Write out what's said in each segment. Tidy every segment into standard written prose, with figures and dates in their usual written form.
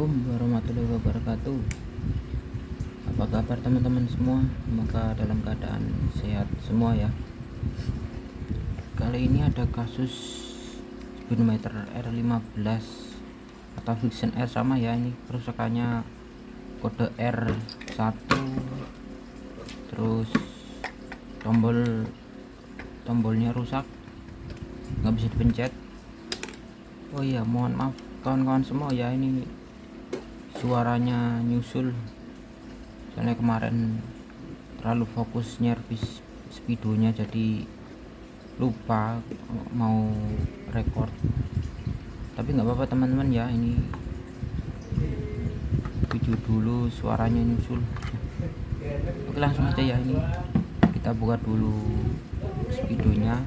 Assalamualaikum warahmatullahi wabarakatuh. Apa kabar teman-teman semua? Semoga dalam keadaan sehat semua ya. Kali ini ada kasus speedometer R15 atau Vixen R sama ya. Ini kerusakannya kode R1, terus tombolnya rusak, nggak bisa dipencet. Oh iya, mohon maaf kawan-kawan semua ya, ini suaranya nyusul soalnya kemarin terlalu fokus nyervis speedonya jadi lupa mau record. Tapi nggak apa-apa teman-teman ya, ini video dulu suaranya nyusul. Oke, langsung aja ya, ini kita buka dulu speedonya.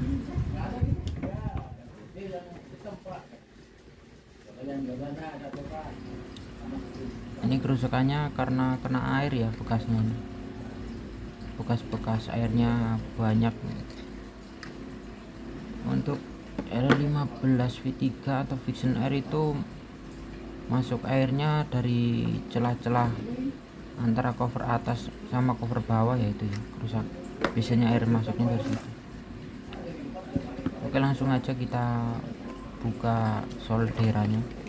Ini kerusakannya karena kena air ya, bekasnya ini. Bekas airnya banyak. Untuk R15 V3 atau Vixen R itu masuk airnya dari celah-celah antara cover atas sama cover bawah, yaitu ya rusak. Biasanya air masuknya dari situ. Oke, langsung aja kita buka solderannya.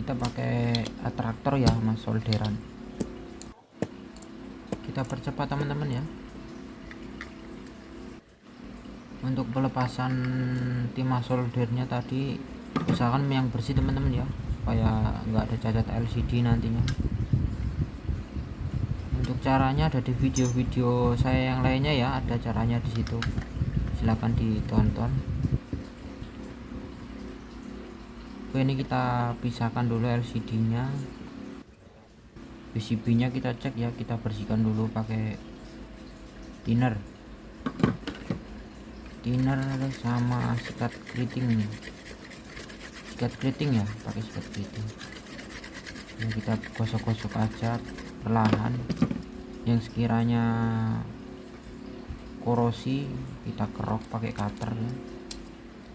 Kita pakai atraktor ya mas solderan. Kita percepat teman-teman ya. Untuk pelepasan timah soldernya tadi usahakan yang bersih teman-teman ya, supaya nggak ada cacat LCD nantinya. Untuk caranya ada di video-video saya yang lainnya ya, ada caranya di situ, silahkan ditonton. Oke, ini kita pisahkan dulu LCD nya, PCB nya kita cek ya, kita bersihkan dulu pakai thinner sama sikat keriting ya, pakai sikat keriting. Ini kita gosok-gosok aja perlahan. Yang sekiranya korosi kita kerok pakai cutter ya.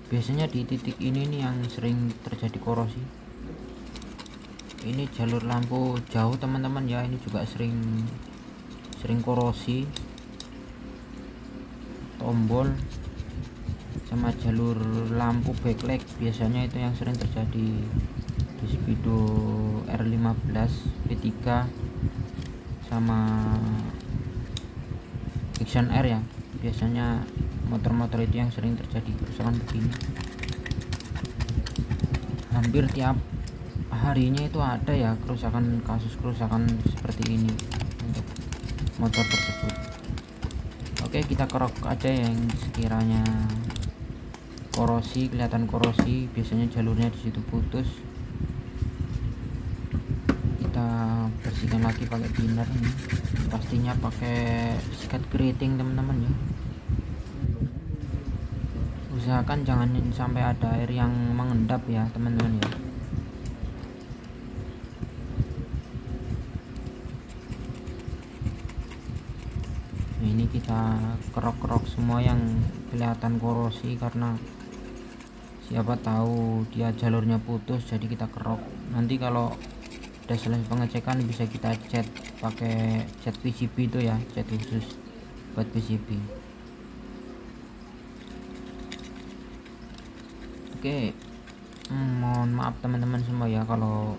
Biasanya di titik ini nih yang sering terjadi korosi. Ini jalur lampu jauh teman-teman ya, ini juga sering korosi. Tombol sama jalur lampu backlight biasanya itu yang sering terjadi di speedo R15 V3 sama Vixen R ya. Biasanya motor-motor itu yang sering terjadi kerusakan begini. Hampir tiap harinya itu ada ya kasus kerusakan seperti ini untuk motor tersebut. Oke, kita kerok aja yang sekiranya korosi, kelihatan korosi, biasanya jalurnya di situ putus. Kita bersihkan lagi pakai thinner ini. Pastinya pakai sikat keriting teman-teman ya. Usahakan jangan sampai ada air yang mengendap ya teman-teman ya. Nah, ini kita kerok-kerok semua yang kelihatan korosi, karena siapa tahu dia jalurnya putus, jadi kita kerok. Nanti kalau udah selesai pengecekan bisa kita cat pakai cat PCB itu ya, cat khusus buat PCB. Oke, mohon maaf teman-teman semua ya kalau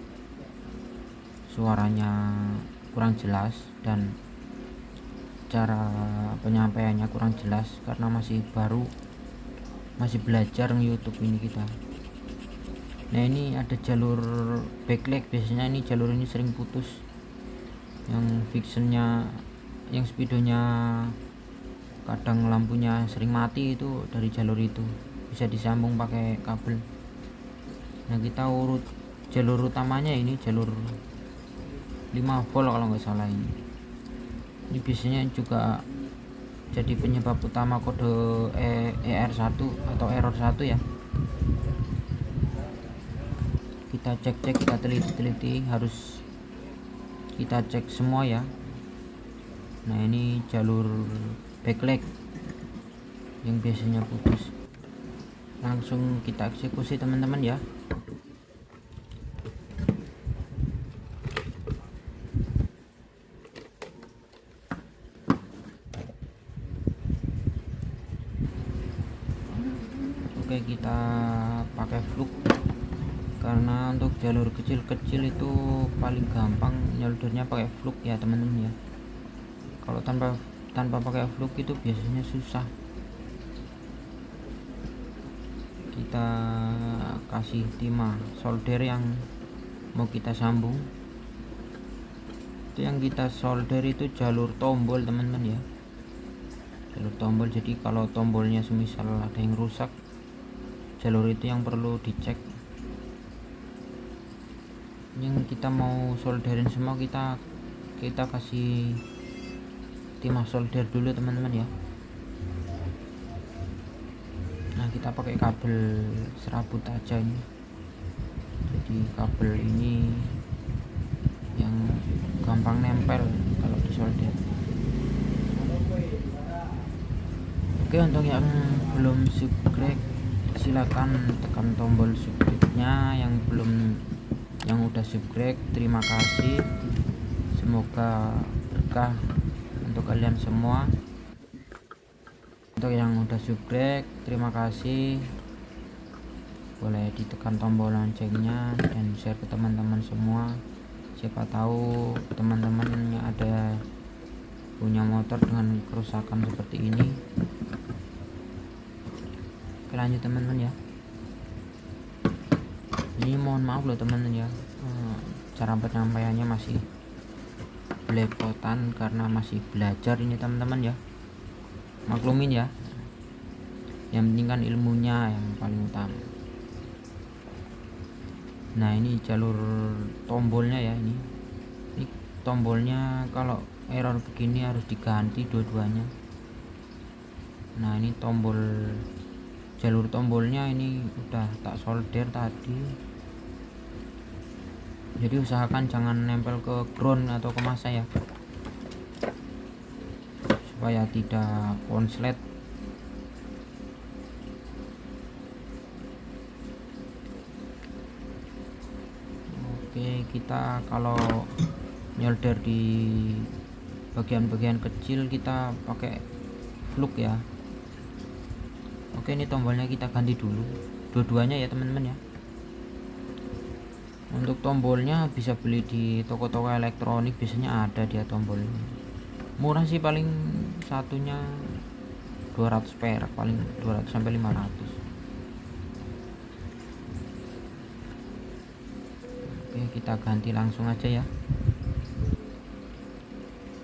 suaranya kurang jelas dan cara penyampaiannya kurang jelas, karena masih baru, masih belajar YouTube ini kita. Nah, ini ada jalur backlight, biasanya ini jalur ini sering putus. Yang Vixennya, yang speedonya kadang lampunya sering mati, itu dari jalur itu, bisa disambung pakai kabel. Nah, kita urut jalur utamanya, ini jalur 5 volt kalau nggak salah. Ini biasanya juga jadi penyebab utama kode ER1 atau error 1 ya. Kita cek-cek, kita teliti-teliti, harus kita cek semua ya. Nah ini jalur backlight yang biasanya putus. Langsung kita eksekusi teman-teman ya. Oke, kita pakai fluk karena untuk jalur kecil-kecil itu paling gampang nyoldernya pakai fluk ya teman-teman ya. Kalau tanpa pakai fluk itu biasanya susah. Kita kasih timah solder yang mau kita sambung. Itu yang kita solder itu jalur tombol teman-teman ya, jalur tombol. Jadi kalau tombolnya semisal ada yang rusak, jalur itu yang perlu dicek. Yang kita mau solderin semua kita kasih timah solder dulu teman-teman ya. Nah kita pakai kabel serabut aja ini. Jadi kabel ini yang gampang nempel kalau disolder. Oke, untuk yang belum subscribe silakan tekan tombol subscribe-nya. Yang udah subscribe terima kasih, semoga berkah untuk kalian semua. Untuk yang udah subscribe terima kasih, boleh ditekan tombol loncengnya dan share ke teman-teman semua. Siapa tahu teman-teman yang ada punya motor dengan kerusakan seperti ini. Oke, lanjut teman-teman ya. Ini mohon maaf loh teman-teman ya, cara penyampaiannya masih belepotan karena masih belajar ini teman-teman ya, maklumin ya. Yang penting kan ilmunya yang paling utama. Nah ini jalur tombolnya ya, ini tombolnya kalau error begini harus diganti dua-duanya. Nah ini jalur tombolnya ini udah tak solder tadi. Jadi usahakan jangan nempel ke ground atau ke masa ya, supaya tidak konslet. Oke, kita kalau nyolder di bagian-bagian kecil kita pakai fluk ya. Oke, ini tombolnya kita ganti dulu dua-duanya ya teman-teman ya. Untuk tombolnya bisa beli di toko-toko elektronik, biasanya ada dia tombolnya. Murah sih, paling satunya 200 perak, paling 200 sampai 500. Oke, kita ganti langsung aja ya.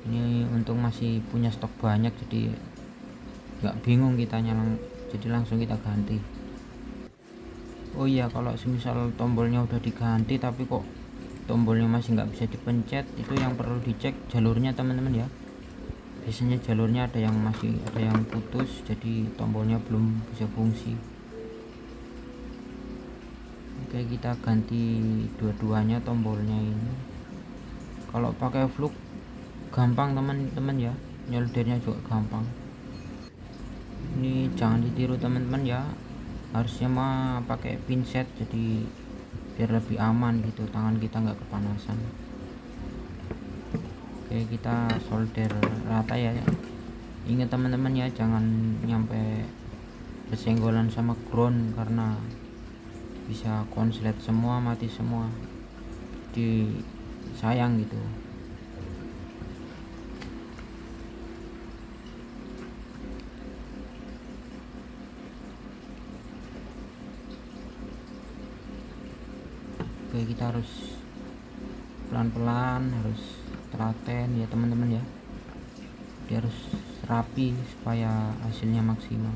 Ini untung masih punya stok banyak, jadi nggak bingung kita jadi langsung kita ganti. Oh iya, kalau semisal tombolnya udah diganti tapi kok tombolnya masih nggak bisa dipencet, itu yang perlu dicek jalurnya teman-teman ya. Biasanya jalurnya ada yang putus, jadi tombolnya belum bisa fungsi. Oke, kita ganti dua-duanya tombolnya ini. Kalau pakai fluk gampang teman-teman ya, nyoldernya juga gampang. Ini jangan ditiru teman-teman ya, harusnya mah pakai pinset, jadi biar lebih aman gitu, tangan kita nggak kepanasan. Oke, kita solder rata ya. Ingat teman-teman ya, jangan nyampe bersenggolan sama ground karena bisa konslet semua, mati semua, jadi sayang gitu. Oke, kita harus pelan-pelan, harus telaten ya teman-teman ya. Dia harus rapi supaya hasilnya maksimal.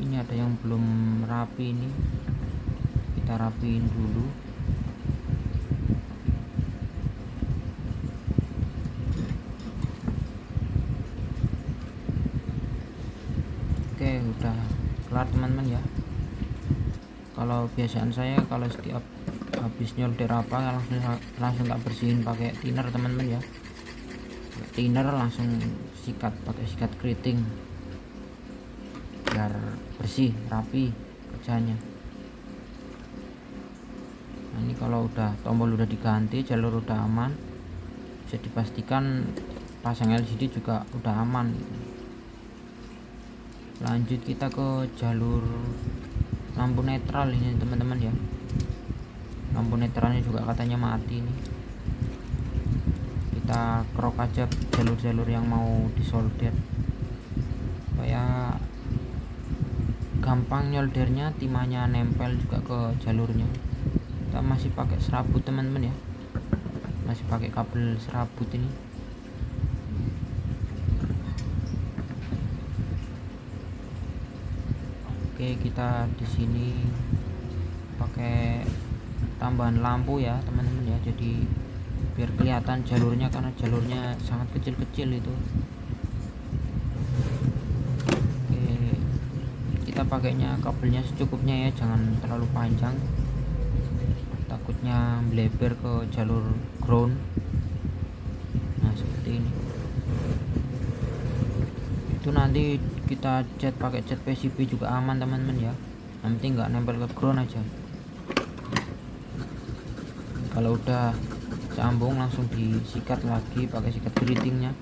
Ini ada yang belum rapi, ini kita rapiin dulu. Oke, udah kelar teman-teman ya. Kalau biasaan saya kalau setiap habis nyolder apa langsung tak bersihin pakai thinner teman-teman ya. Thinner langsung sikat pakai sikat keriting biar bersih rapi kerjanya. Nah, ini kalau udah tombol udah diganti, jalur udah aman, bisa dipastikan pasang LCD juga udah aman. Lanjut kita ke jalur lampu netral ini teman-teman ya. Lampu netralnya juga katanya mati nih. Kita kerok aja jalur-jalur yang mau disolder supaya gampang nyoldernya, timahnya nempel juga ke jalurnya. Kita masih pakai serabut teman-teman ya, masih pakai kabel serabut ini. Oke, kita di sini pakai tambahan lampu ya teman-teman ya, jadi biar kelihatan jalurnya karena jalurnya sangat kecil-kecil itu. Oke, kita pakainya kabelnya secukupnya ya, jangan terlalu panjang, takutnya melebar ke jalur ground. Nah seperti ini. Itu nanti kita cat pakai cat PCB juga aman teman-teman ya, yang penting nggak nempel ke ground aja. Kalau udah sambung langsung disikat lagi pakai sikat keritingnya.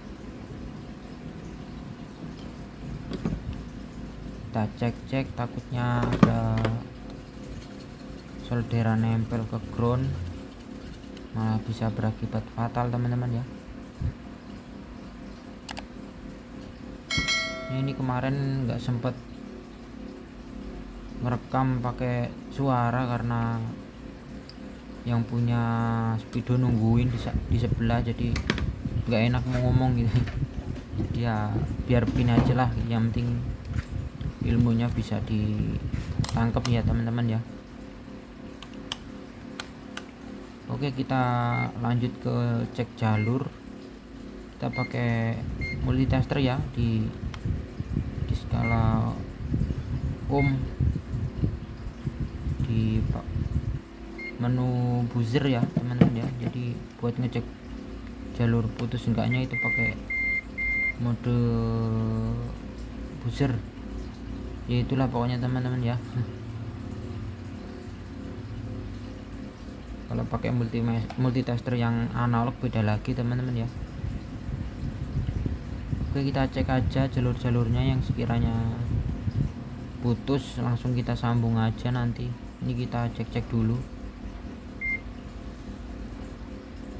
Kita cek takutnya ada solderan nempel ke ground, malah bisa berakibat fatal teman-teman ya. Ini kemarin nggak sempet merekam pakai suara karena yang punya Speedo nungguin di sebelah, jadi nggak enak mau ngomong gitu. Jadi ya biar begini aja lah, yang penting ilmunya bisa ditangkap ya teman-teman ya. Oke, kita lanjut ke cek jalur. Kita pakai multitester ya di skala ohm di menu buzzer ya teman-teman ya. Jadi buat ngecek jalur putus enggaknya itu pakai mode buzzer ya, itulah pokoknya teman-teman ya. Kalau pakai multitester yang analog beda lagi teman-teman ya. Oke, kita cek aja jalur-jalurnya yang sekiranya putus langsung kita sambung aja nanti. Ini kita cek dulu.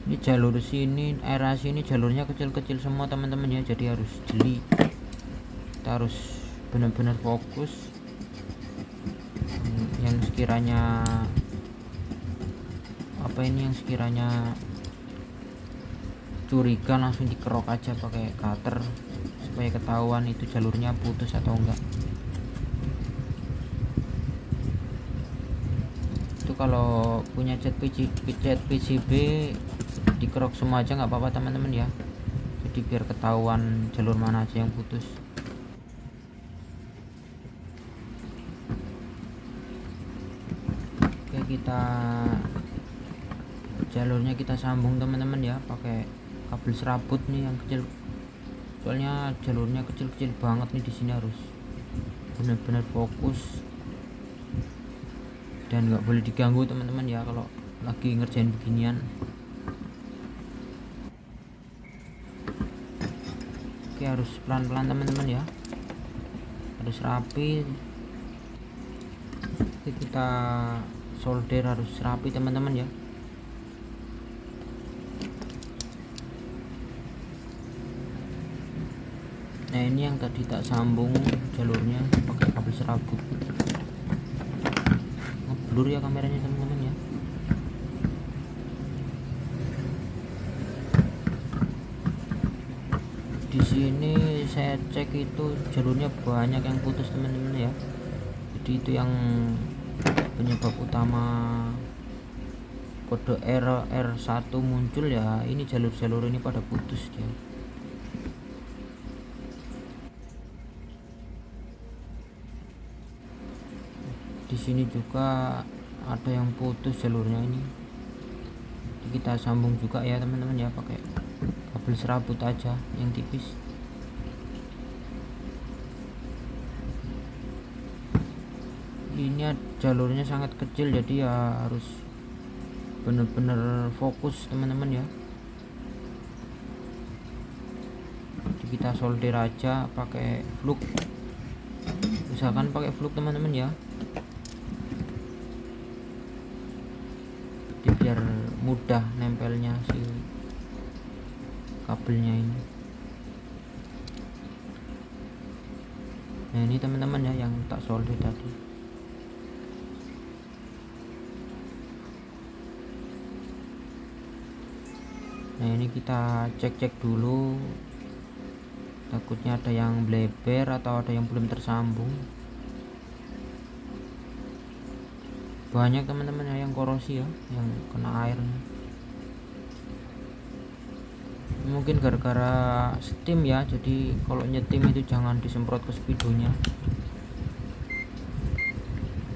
Ini jalur sini, area sini jalurnya kecil-kecil semua teman-teman ya, jadi harus jeli. Kita harus benar-benar fokus. Yang sekiranya yang sekiranya curiga langsung dikerok aja pakai cutter supaya ketahuan itu jalurnya putus atau enggak. Itu kalau punya cat PCB dikerok semua aja nggak apa-apa teman-teman ya, jadi biar ketahuan jalur mana aja yang putus. Oke, kita jalurnya kita sambung teman-teman ya pakai kabel serabut nih yang kecil, soalnya jalurnya kecil-kecil banget nih. Di sini harus benar-benar fokus dan nggak boleh diganggu teman-teman ya kalau lagi ngerjain beginian. Oke, harus pelan-pelan teman-teman ya, harus rapi. Oke, kita solder harus rapi teman-teman ya. Nah ini yang tadi tak sambung jalurnya pakai kabel serabut. Ngeblur ya kameranya teman-teman ya. Di sini saya cek itu jalurnya banyak yang putus teman-teman ya. Jadi itu yang penyebab utama kode error R1 muncul ya. Ini jalur-jalur ini pada putus dia. Di sini juga ada yang putus jalurnya ini. Kita sambung juga ya teman-teman ya, pakai kabel serabut aja yang tipis. Ini jalurnya sangat kecil, jadi ya harus bener-bener fokus teman-teman ya. Jadi kita solder aja pakai fluk, usahakan pakai fluk teman-teman ya, jadi biar mudah nempelnya si kabelnya ini. Nah ini teman-teman ya yang tak solder tadi. Nah ini kita cek-cek dulu, takutnya ada yang bleber atau ada yang belum tersambung. Banyak teman-teman ya yang korosi ya, yang kena airnya. Mungkin gara-gara steam ya, jadi kalau nyetim itu jangan disemprot ke speedonya.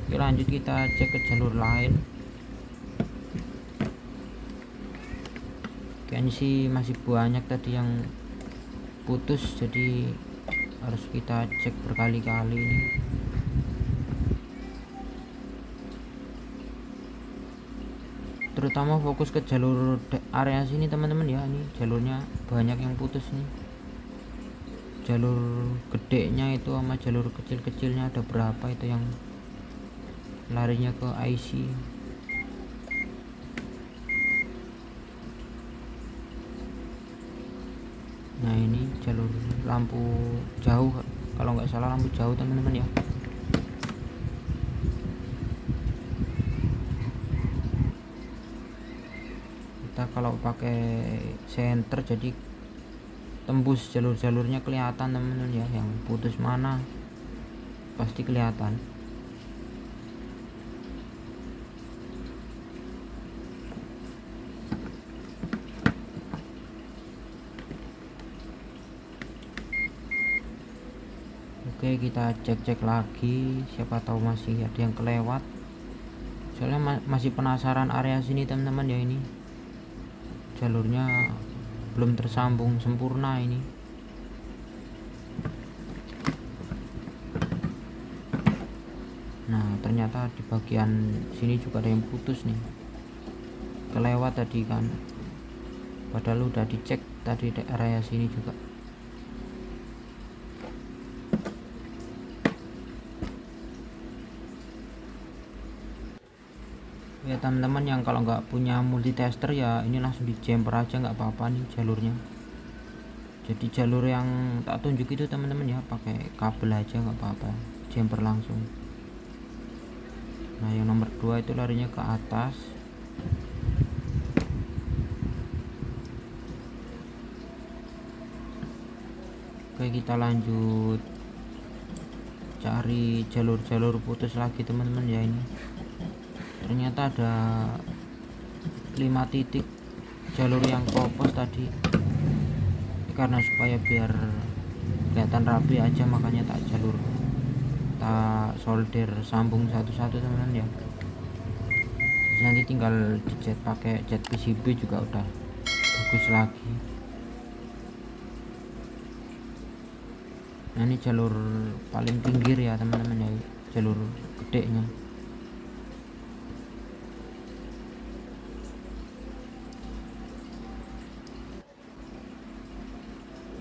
Oke, lanjut kita cek ke jalur lain. Kayaknya sih masih banyak tadi yang putus, jadi harus kita cek berkali-kali ini. Terutama fokus ke jalur area sini teman-teman ya, ini jalurnya banyak yang putus nih. Jalur gedenya itu sama jalur kecil-kecilnya ada berapa itu yang larinya ke IC. Nah ini jalur lampu jauh, kalau nggak salah lampu jauh teman-teman ya. Kita kalau pakai senter jadi tembus jalur-jalurnya kelihatan teman-teman ya, yang putus mana pasti kelihatan. Oke, kita cek-cek lagi, siapa tahu masih ada yang kelewat. Soalnya masih penasaran area sini teman-teman ya, ini jalurnya belum tersambung sempurna ini. Nah ternyata di bagian sini juga ada yang putus nih, kelewat tadi kan, padahal udah dicek tadi di area sini juga. Ya teman-teman yang kalau nggak punya multitester ya ini langsung di jumper aja, nggak apa-apa nih jalurnya. Jadi jalur yang tak tunjuk itu teman-teman ya pakai kabel aja nggak apa-apa, jumper langsung. Nah yang nomor 2 itu larinya ke atas. Oke, kita lanjut cari jalur-jalur putus lagi teman-teman ya. Ini ternyata ada 5 titik jalur yang kopos tadi. Karena supaya biar kelihatan rapi aja, makanya tak tak solder sambung satu-satu teman-teman ya. Terus nanti tinggal dicat pakai cat PCB juga udah bagus lagi. Nah ini jalur paling pinggir ya teman-teman ya, jalur gedenya.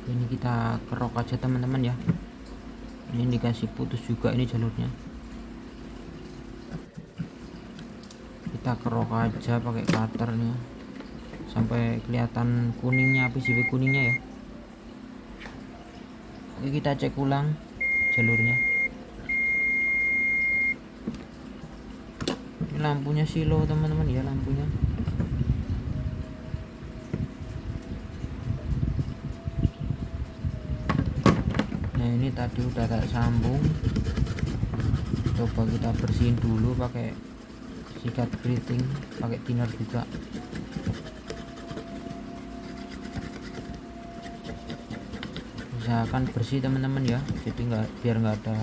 Ini kita kerok aja teman-teman ya, ini dikasih putus juga ini jalurnya. Kita kerok aja pakai cutternya sampai kelihatan kuningnya, PCB kuningnya ya. Oke, kita cek ulang jalurnya. Ini lampunya silo teman-teman ya, lampunya. Nah ini tadi udah tak sambung, coba kita bersihin dulu pakai sikat keriting, pakai thinner juga. Usahakan bersih teman-teman ya, jadi biar nggak ada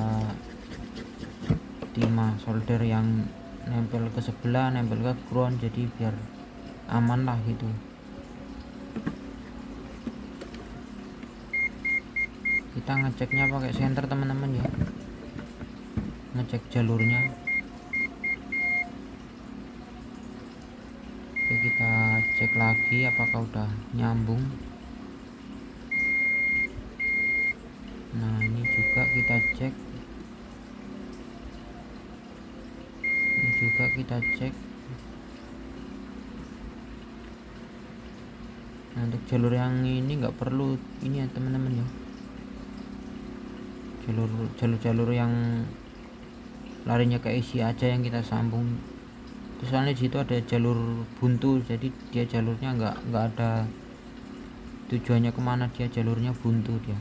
timah solder yang nempel ke sebelah, nempel ke ground, jadi biar aman lah gitu. Kita ngeceknya pakai senter teman-teman ya, ngecek jalurnya. Oke, kita cek lagi apakah udah nyambung. Nah ini juga kita cek, ini juga kita cek. Nah untuk jalur yang ini nggak perlu ini ya teman-teman ya, jalur yang larinya ke isi aja yang kita sambung. Soalnya di situ ada jalur buntu, jadi dia jalurnya nggak ada tujuannya kemana, dia jalurnya buntu dia.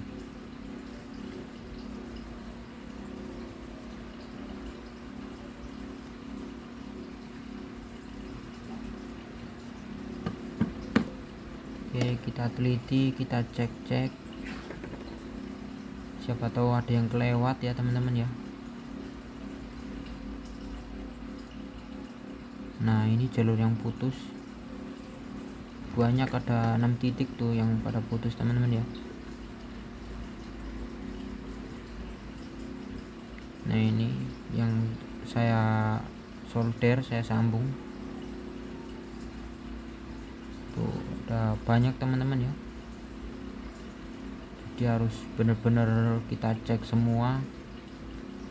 Oke, kita teliti, kita cek, siapa tahu ada yang kelewat ya teman-teman ya. Nah ini jalur yang putus, banyak, ada 6 titik tuh yang pada putus teman-teman ya. Nah ini yang saya solder, saya sambung tuh, udah banyak teman-teman ya. Jadi harus benar-benar kita cek semua.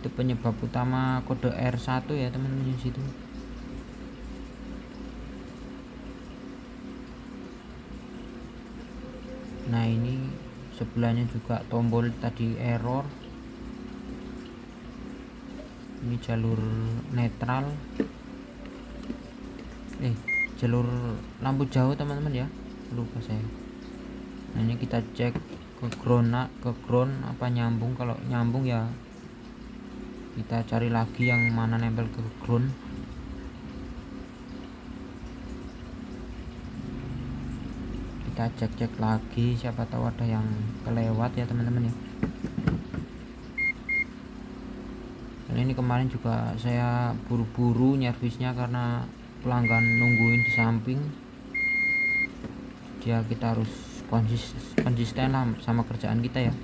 Itu penyebab utama kode R1 ya teman-teman di situ. Nah ini sebelahnya juga tombol tadi error. Ini jalur netral, jalur lampu jauh teman-teman ya, lupa saya. Nah ini kita cek ke ground apa nyambung. Kalau nyambung ya kita cari lagi yang mana nempel ke ground. Kita cek lagi, siapa tahu ada yang kelewat ya teman-teman ya. Dan ini kemarin juga saya buru-buru nyervisnya karena pelanggan nungguin di samping. Dia kita harus konsisten lah sama kerjaan kita ya.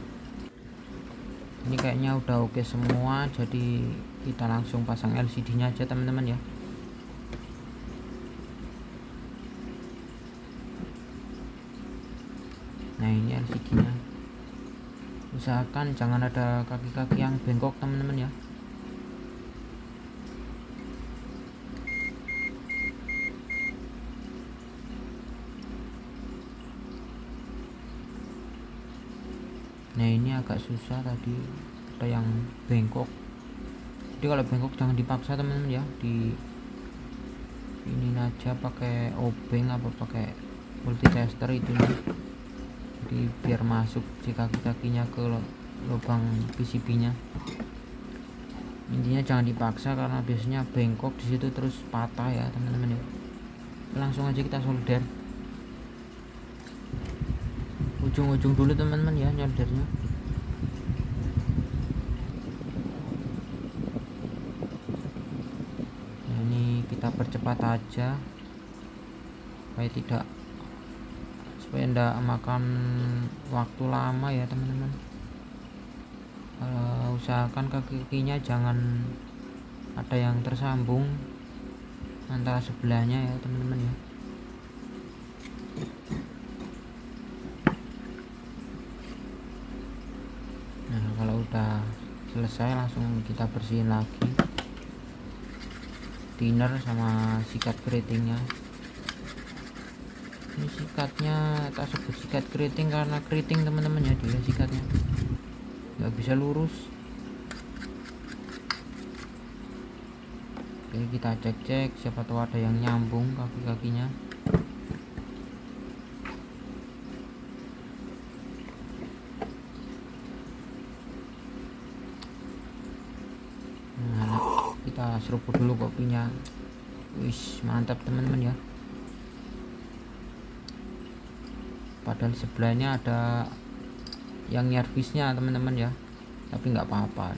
Ini kayaknya udah oke semua, jadi kita langsung pasang LCD nya aja teman-teman ya. Nah ini LCD nya, usahakan jangan ada kaki-kaki yang bengkok teman-teman ya. Nah ini agak susah, tadi ada yang bengkok. Jadi kalau bengkok jangan dipaksa teman-teman ya, di ini aja pakai obeng apa pakai multitester itu nih. Jadi biar masuk si kaki-kakinya ke lubang PCB nya. Intinya jangan dipaksa karena biasanya bengkok di situ terus patah ya teman-teman ya. Langsung aja kita solder ujung-ujung dulu teman-teman ya nyoldernya. Nah, ini kita percepat aja supaya tidak makan waktu lama ya teman-teman. Usahakan kakinya jangan ada yang tersambung antara sebelahnya ya teman-teman ya. Nah kalau udah selesai langsung kita bersihin lagi thinner sama sikat keritingnya. Ini sikatnya tak sebut sikat keriting karena keriting teman-teman ya, dia sikatnya nggak bisa lurus. Oke, kita cek siapa tahu ada yang nyambung kaki-kakinya. Nah kita seruput dulu kopinya. Wis mantap teman-teman ya. Padahal sebelahnya ada yang nyervisnya teman-teman ya, tapi nggak apa-apa,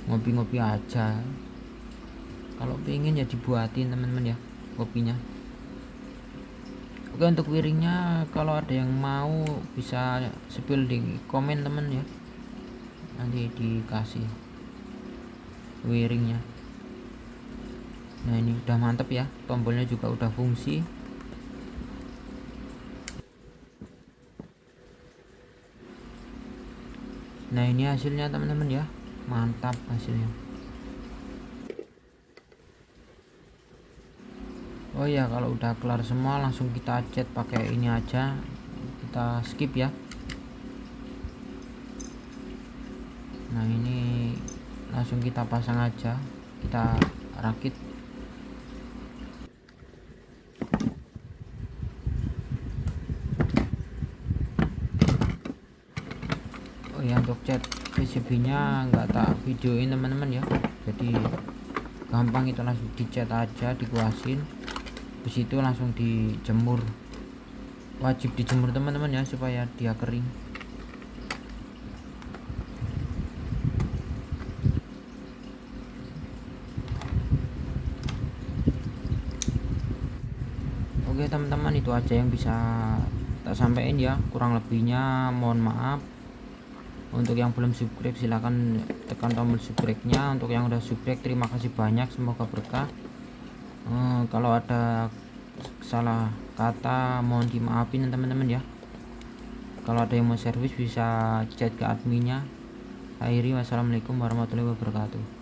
ngopi-ngopi aja. Kalau pengen ya dibuatin teman-teman ya kopinya. Oke, untuk wiringnya kalau ada yang mau bisa spill di komen teman ya, nanti dikasih wiringnya. Nah ini udah mantep ya, tombolnya juga udah fungsi. Nah ini hasilnya teman-teman ya, mantap hasilnya. Oh ya, kalau udah kelar semua langsung kita cat pakai ini aja, kita skip ya. Nah ini langsung kita pasang aja, kita rakit. Oh ya, untuk cat PCB nya nggak tak videoin teman-teman ya, jadi gampang, itu langsung dicat aja, dikuasin, habis itu langsung dijemur. Wajib dijemur teman-teman ya, supaya dia kering. Oke teman-teman, itu aja yang bisa tak sampaikan ya, kurang lebihnya mohon maaf. Untuk yang belum subscribe silahkan tekan tombol subscribe nya, untuk yang udah subscribe terima kasih banyak, semoga berkah. Kalau ada salah kata mohon dimaafin teman-teman ya. Kalau ada yang mau servis bisa chat ke adminnya. Akhiri, wassalamualaikum warahmatullahi wabarakatuh.